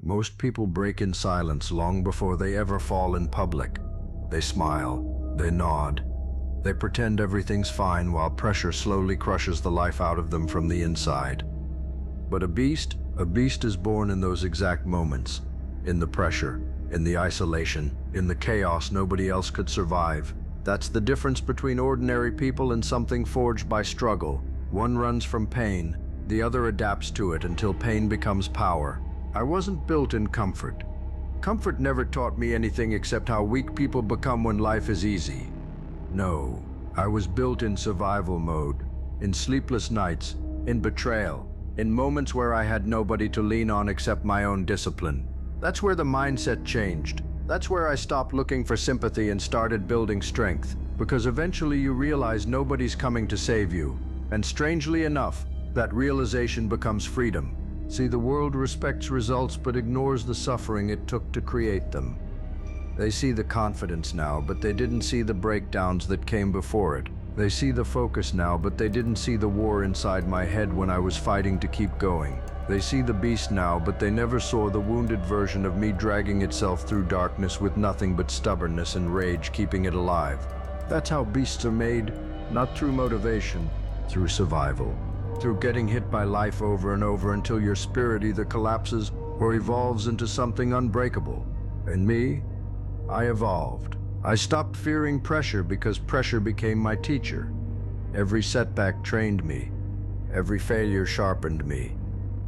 Most people break in silence long before they ever fall in public. They smile, they nod, they pretend everything's fine while pressure slowly crushes the life out of them from the inside. But a beast is born in those exact moments, in the pressure, in the isolation, in the chaos nobody else could survive. That's the difference between ordinary people and something forged by struggle. One runs from pain, the other adapts to it until pain becomes power. I wasn't built in comfort. Comfort never taught me anything except how weak people become when life is easy. No, I was built in survival mode, in sleepless nights, in betrayal, in moments where I had nobody to lean on except my own discipline. That's where the mindset changed. That's where I stopped looking for sympathy and started building strength, because eventually you realize nobody's coming to save you. And strangely enough, that realization becomes freedom. See, the world respects results but ignores the suffering it took to create them. They see the confidence now, but they didn't see the breakdowns that came before it. They see the focus now, but they didn't see the war inside my head when I was fighting to keep going. They see the beast now, but they never saw the wounded version of me dragging itself through darkness with nothing but stubbornness and rage keeping it alive. That's how beasts are made, not through motivation, through survival. Through getting hit by life over and over until your spirit either collapses or evolves into something unbreakable. And me? I evolved. I stopped fearing pressure because pressure became my teacher. Every setback trained me. Every failure sharpened me.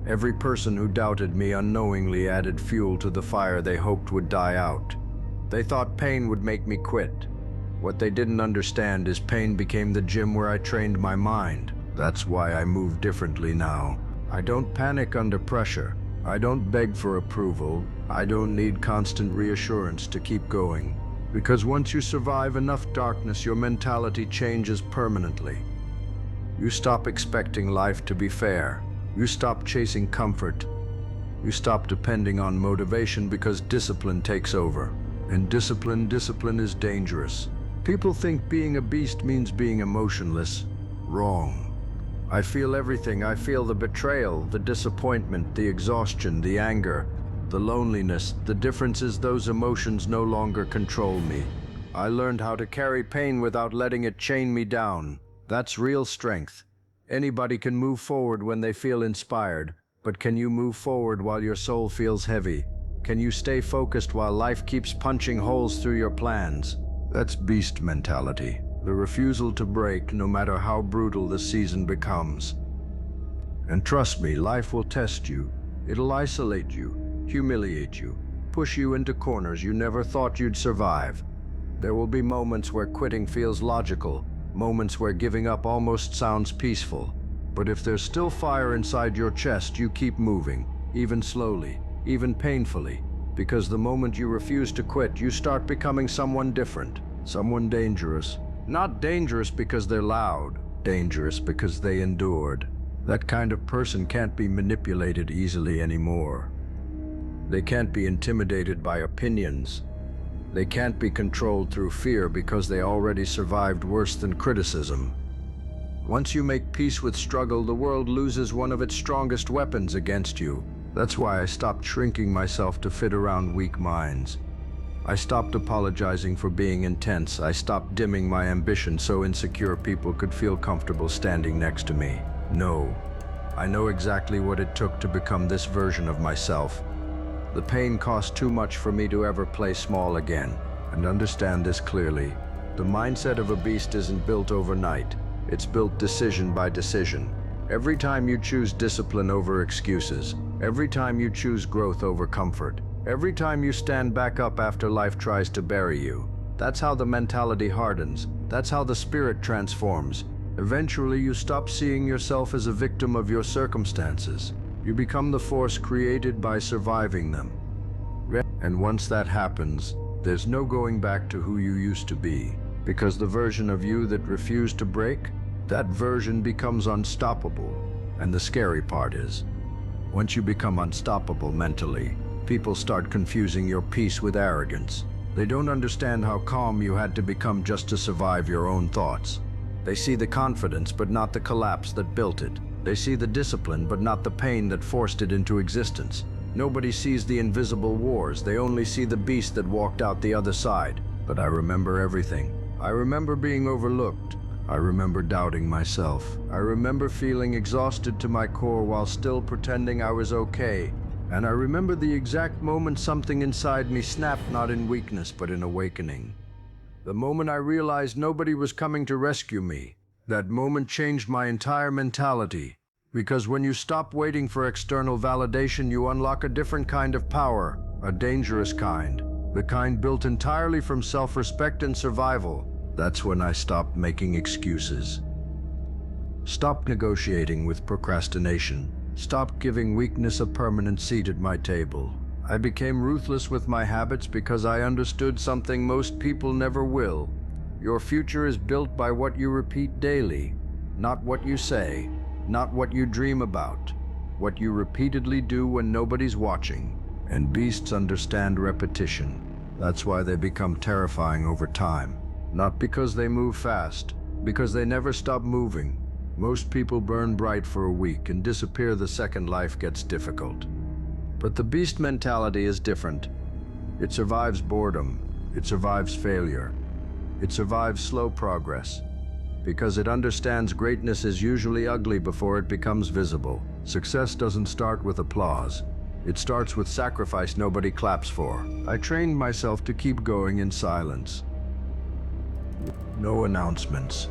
Every person who doubted me unknowingly added fuel to the fire they hoped would die out. They thought pain would make me quit. What they didn't understand is pain became the gym where I trained my mind. That's why I move differently now. I don't panic under pressure. I don't beg for approval. I don't need constant reassurance to keep going. Because once you survive enough darkness, your mentality changes permanently. You stop expecting life to be fair. You stop chasing comfort. You stop depending on motivation because discipline takes over. And discipline is dangerous. People think being a beast means being emotionless. Wrong. I feel everything. I feel the betrayal, the disappointment, the exhaustion, the anger, the loneliness. The difference is those emotions no longer control me. I learned how to carry pain without letting it chain me down. That's real strength. Anybody can move forward when they feel inspired, but can you move forward while your soul feels heavy? Can you stay focused while life keeps punching holes through your plans? That's beast mentality. The refusal to break no matter how brutal the season becomes. And trust me, life will test you. It'll isolate you, humiliate you, push you into corners you never thought you'd survive. There will be moments where quitting feels logical, moments where giving up almost sounds peaceful. But if there's still fire inside your chest, you keep moving, even slowly, even painfully, because the moment you refuse to quit, you start becoming someone different, someone dangerous. Not dangerous because they're loud, dangerous because they endured. That kind of person can't be manipulated easily anymore. They can't be intimidated by opinions. They can't be controlled through fear because they already survived worse than criticism. Once you make peace with struggle, the world loses one of its strongest weapons against you. That's why I stopped shrinking myself to fit around weak minds. I stopped apologizing for being intense. I stopped dimming my ambition so insecure people could feel comfortable standing next to me. No, I know exactly what it took to become this version of myself. The pain cost too much for me to ever play small again. And understand this clearly. The mindset of a beast isn't built overnight. It's built decision by decision. Every time you choose discipline over excuses, every time you choose growth over comfort, every time you stand back up after life tries to bury you. That's how the mentality hardens. That's how the spirit transforms. Eventually, you stop seeing yourself as a victim of your circumstances. You become the force created by surviving them. And once that happens, there's no going back to who you used to be. Because the version of you that refused to break, that version becomes unstoppable. And the scary part is, once you become unstoppable mentally, people start confusing your peace with arrogance. They don't understand how calm you had to become just to survive your own thoughts. They see the confidence, but not the collapse that built it. They see the discipline, but not the pain that forced it into existence. Nobody sees the invisible wars. They only see the beast that walked out the other side. But I remember everything. I remember being overlooked. I remember doubting myself. I remember feeling exhausted to my core while still pretending I was okay. And I remember the exact moment something inside me snapped, not in weakness, but in awakening. The moment I realized nobody was coming to rescue me. That moment changed my entire mentality. Because when you stop waiting for external validation, you unlock a different kind of power, a dangerous kind. The kind built entirely from self-respect and survival. That's when I stopped making excuses. Stopped negotiating with procrastination. Stopped giving weakness a permanent seat at my table. I became ruthless with my habits because I understood something most people never will. Your future is built by what you repeat daily, not what you say, not what you dream about, what you repeatedly do when nobody's watching. And beasts understand repetition. That's why they become terrifying over time. Not because they move fast, because they never stop moving. Most people burn bright for a week and disappear the second life gets difficult. But the beast mentality is different. It survives boredom. It survives failure. It survives slow progress. Because it understands greatness is usually ugly before it becomes visible. Success doesn't start with applause. It starts with sacrifice nobody claps for. I trained myself to keep going in silence. No announcements.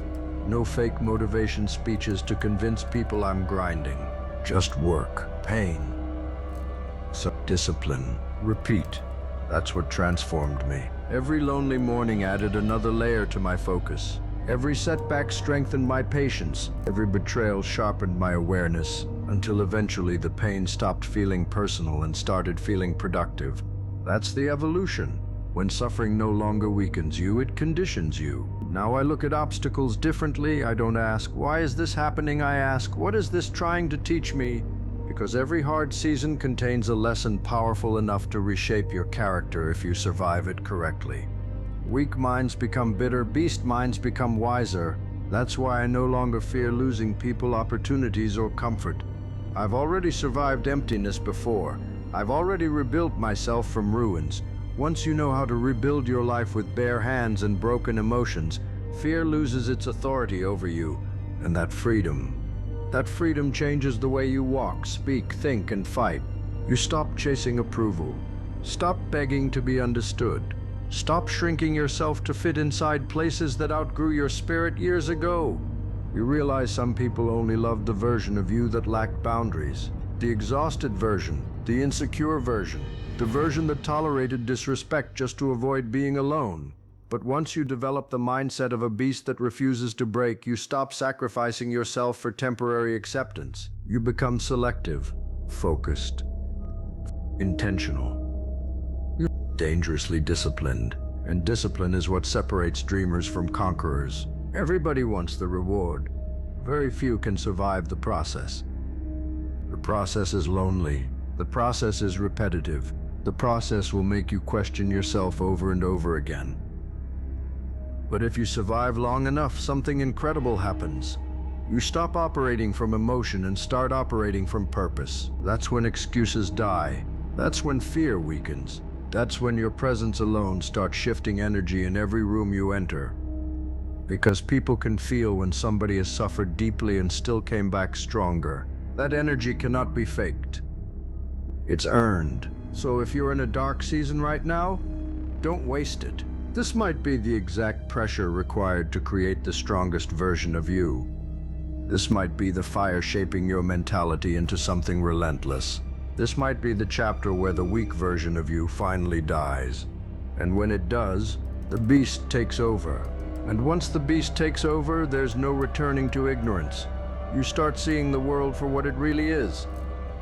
No fake motivation speeches to convince people I'm grinding. Just work, pain, discipline, repeat. That's what transformed me. Every lonely morning added another layer to my focus. Every setback strengthened my patience. Every betrayal sharpened my awareness, until eventually the pain stopped feeling personal and started feeling productive. That's the evolution. When suffering no longer weakens you, it conditions you. Now I look at obstacles differently. I don't ask, why is this happening? I ask, what is this trying to teach me? Because every hard season contains a lesson powerful enough to reshape your character if you survive it correctly. Weak minds become bitter, beast minds become wiser. That's why I no longer fear losing people, opportunities, or comfort. I've already survived emptiness before. I've already rebuilt myself from ruins. Once you know how to rebuild your life with bare hands and broken emotions, fear loses its authority over you. And that freedom changes the way you walk, speak, think, and fight. You stop chasing approval. Stop begging to be understood. Stop shrinking yourself to fit inside places that outgrew your spirit years ago. You realize some people only love the version of you that lacked boundaries. The exhausted version, the insecure version, the version that tolerated disrespect just to avoid being alone. But once you develop the mindset of a beast that refuses to break, you stop sacrificing yourself for temporary acceptance. You become selective, focused, intentional. You're dangerously disciplined. And discipline is what separates dreamers from conquerors. Everybody wants the reward. Very few can survive the process. The process is lonely. The process is repetitive. The process will make you question yourself over and over again. But if you survive long enough, something incredible happens. You stop operating from emotion and start operating from purpose. That's when excuses die. That's when fear weakens. That's when your presence alone starts shifting energy in every room you enter. Because people can feel when somebody has suffered deeply and still came back stronger. That energy cannot be faked. It's earned. So if you're in a dark season right now, don't waste it. This might be the exact pressure required to create the strongest version of you. This might be the fire shaping your mentality into something relentless. This might be the chapter where the weak version of you finally dies. And when it does, the beast takes over. And once the beast takes over, there's no returning to ignorance. You start seeing the world for what it really is.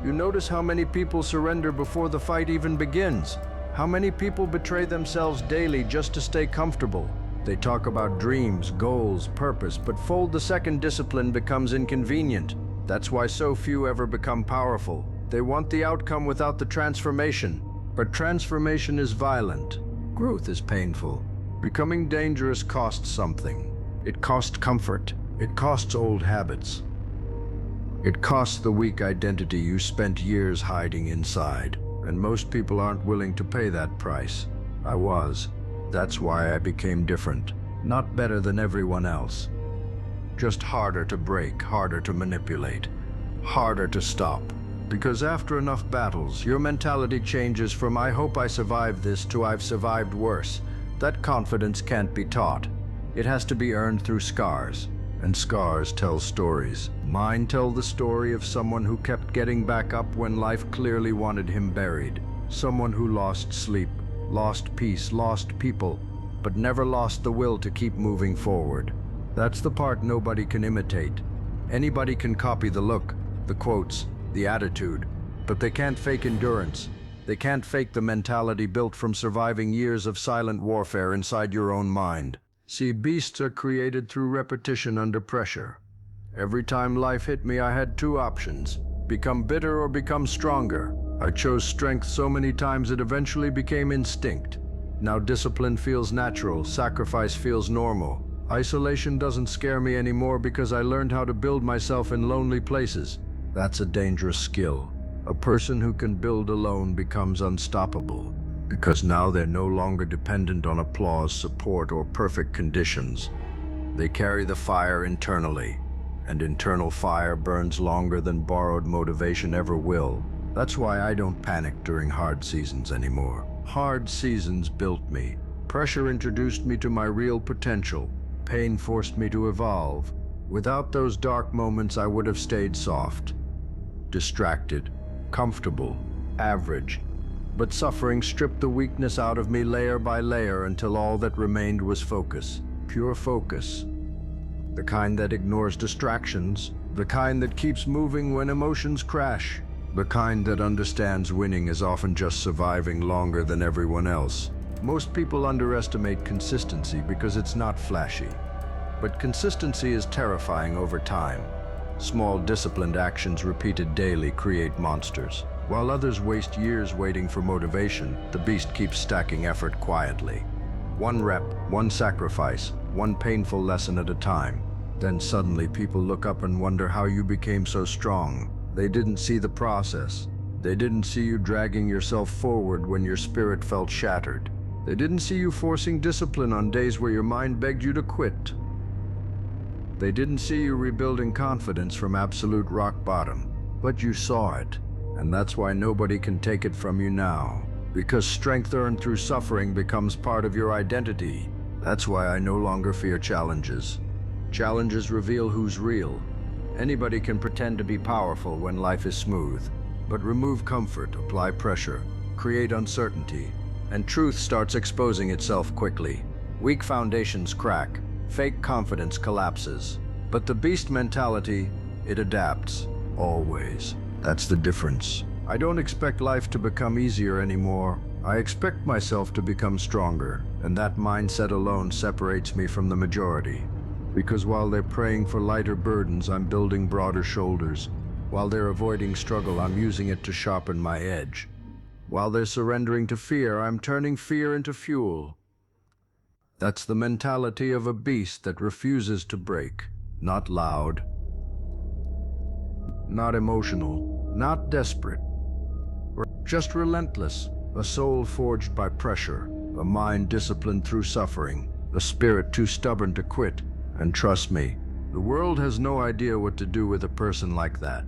You notice how many people surrender before the fight even begins. How many people betray themselves daily just to stay comfortable. They talk about dreams, goals, purpose, but fold the second discipline becomes inconvenient. That's why so few ever become powerful. They want the outcome without the transformation. But transformation is violent. Growth is painful. Becoming dangerous costs something. It costs comfort. It costs old habits. It costs the weak identity you spent years hiding inside. and most people aren't willing to pay that price. I was. That's why I became different. Not better than everyone else. Just harder to break, harder to manipulate, harder to stop. Because after enough battles, your mentality changes from "I hope I survive this" to "I've survived worse." That confidence can't be taught. It has to be earned through scars. And scars tell stories. Mine tell the story of someone who kept getting back up when life clearly wanted him buried. Someone who lost sleep, lost peace, lost people, but never lost the will to keep moving forward. That's the part nobody can imitate. Anybody can copy the look, the quotes, the attitude, but they can't fake endurance. They can't fake the mentality built from surviving years of silent warfare inside your own mind. See, beasts are created through repetition under pressure. Every time life hit me, I had two options: become bitter or become stronger. I chose strength so many times it eventually became instinct. Now discipline feels natural, sacrifice feels normal. Isolation doesn't scare me anymore because I learned how to build myself in lonely places. That's a dangerous skill. A person who can build alone becomes unstoppable, because now they're no longer dependent on applause, support, or perfect conditions. They carry the fire internally, and internal fire burns longer than borrowed motivation ever will. That's why I don't panic during hard seasons anymore. Hard seasons built me. Pressure introduced me to my real potential. Pain forced me to evolve. Without those dark moments, I would have stayed soft, distracted, comfortable, average. But suffering stripped the weakness out of me layer by layer until all that remained was focus. Pure focus. The kind that ignores distractions. The kind that keeps moving when emotions crash. The kind that understands winning is often just surviving longer than everyone else. Most people underestimate consistency because it's not flashy. But consistency is terrifying over time. Small, disciplined actions repeated daily create monsters. While others waste years waiting for motivation, the beast keeps stacking effort quietly. One rep, one sacrifice, one painful lesson at a time. Then suddenly people look up and wonder how you became so strong. They didn't see the process. They didn't see you dragging yourself forward when your spirit felt shattered. They didn't see you forcing discipline on days where your mind begged you to quit. They didn't see you rebuilding confidence from absolute rock bottom. But you saw it, and that's why nobody can take it from you now. Because strength earned through suffering becomes part of your identity. That's why I no longer fear challenges. Challenges reveal who's real. Anybody can pretend to be powerful when life is smooth. But remove comfort, apply pressure, create uncertainty, and truth starts exposing itself quickly. Weak foundations crack, fake confidence collapses. But the beast mentality, it adapts, always. That's the difference. I don't expect life to become easier anymore. I expect myself to become stronger, and that mindset alone separates me from the majority. Because while they're praying for lighter burdens, I'm building broader shoulders. While they're avoiding struggle, I'm using it to sharpen my edge. While they're surrendering to fear, I'm turning fear into fuel. That's the mentality of a beast that refuses to break. Not loud, not emotional, not desperate, just relentless. A soul forged by pressure, a mind disciplined through suffering, a spirit too stubborn to quit. And trust me, the world has no idea what to do with a person like that.